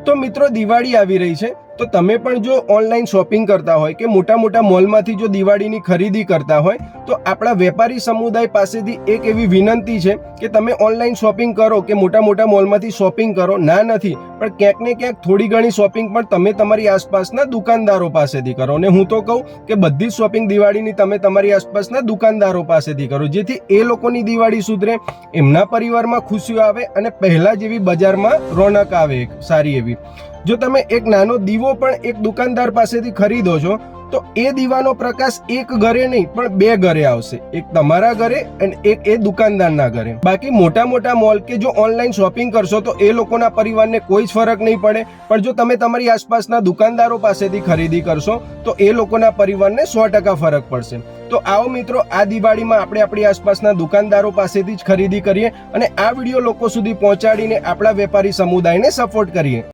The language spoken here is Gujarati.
તો મિત્રો દિવાળી આવી રહી છે, તો તમે પણ જો ઓનલાઈન શોપિંગ કરતા હોય કે મોટા મોટા મોલમાંથી જો દિવાળીની ખરીદી કરતા હોય તો આપણા વેપારી સમુદાય પાસેથી એક એવી વિનંતી છે કે તમે ઓનલાઈન શોપિંગ કરો કે મોટા મોટા મોલમાંથી શોપિંગ કરો, ના નથી પણ ક્યાંક ને ક્યાંક થોડી ઘણી શોપિંગ પણ તમે તમારી આસપાસના દુકાનદારો પાસેથી કરો. અને હું તો કહું કે બધી જ શોપિંગ દિવાળીની તમે તમારી આસપાસના દુકાનદારો પાસેથી કરો, જેથી એ લોકોની દિવાળી સુધરે, એમના પરિવારમાં ખુશીઓ આવે અને પહેલા જેવી બજારમાં રોનક આવે સારી એવી. જો તમે એક નાનો દીવો પણ એક દુકાનદાર પાસેથી ખરીદો છો તો એ દીવાનો પ્રકાશ એક ઘરે નહીં પણ બે ઘરે આવશે, એક તમારા ઘરે અને એક એ દુકાનદારના ઘરે. બાકી મોટા મોટા મોલ કે જો ઓનલાઈન શોપિંગ કરશો તો એ લોકોના પરિવારને કોઈ જ ફરક નહીં પડે, પણ જો તમે તમારી આસપાસના દુકાનદારો પાસેથી ખરીદી કરશો તો એ લોકોના પરિવારને 100% ફરક પડશે. તો આવો મિત્રો, આ દિવાળીમાં આપણે આપણી આસપાસના દુકાનદારો પાસેથી જ ખરીદી કરીએ અને આ વિડીયો લોકો સુધી પહોંચાડીને આપણા વેપારી સમુદાયને સપોર્ટ કરીએ.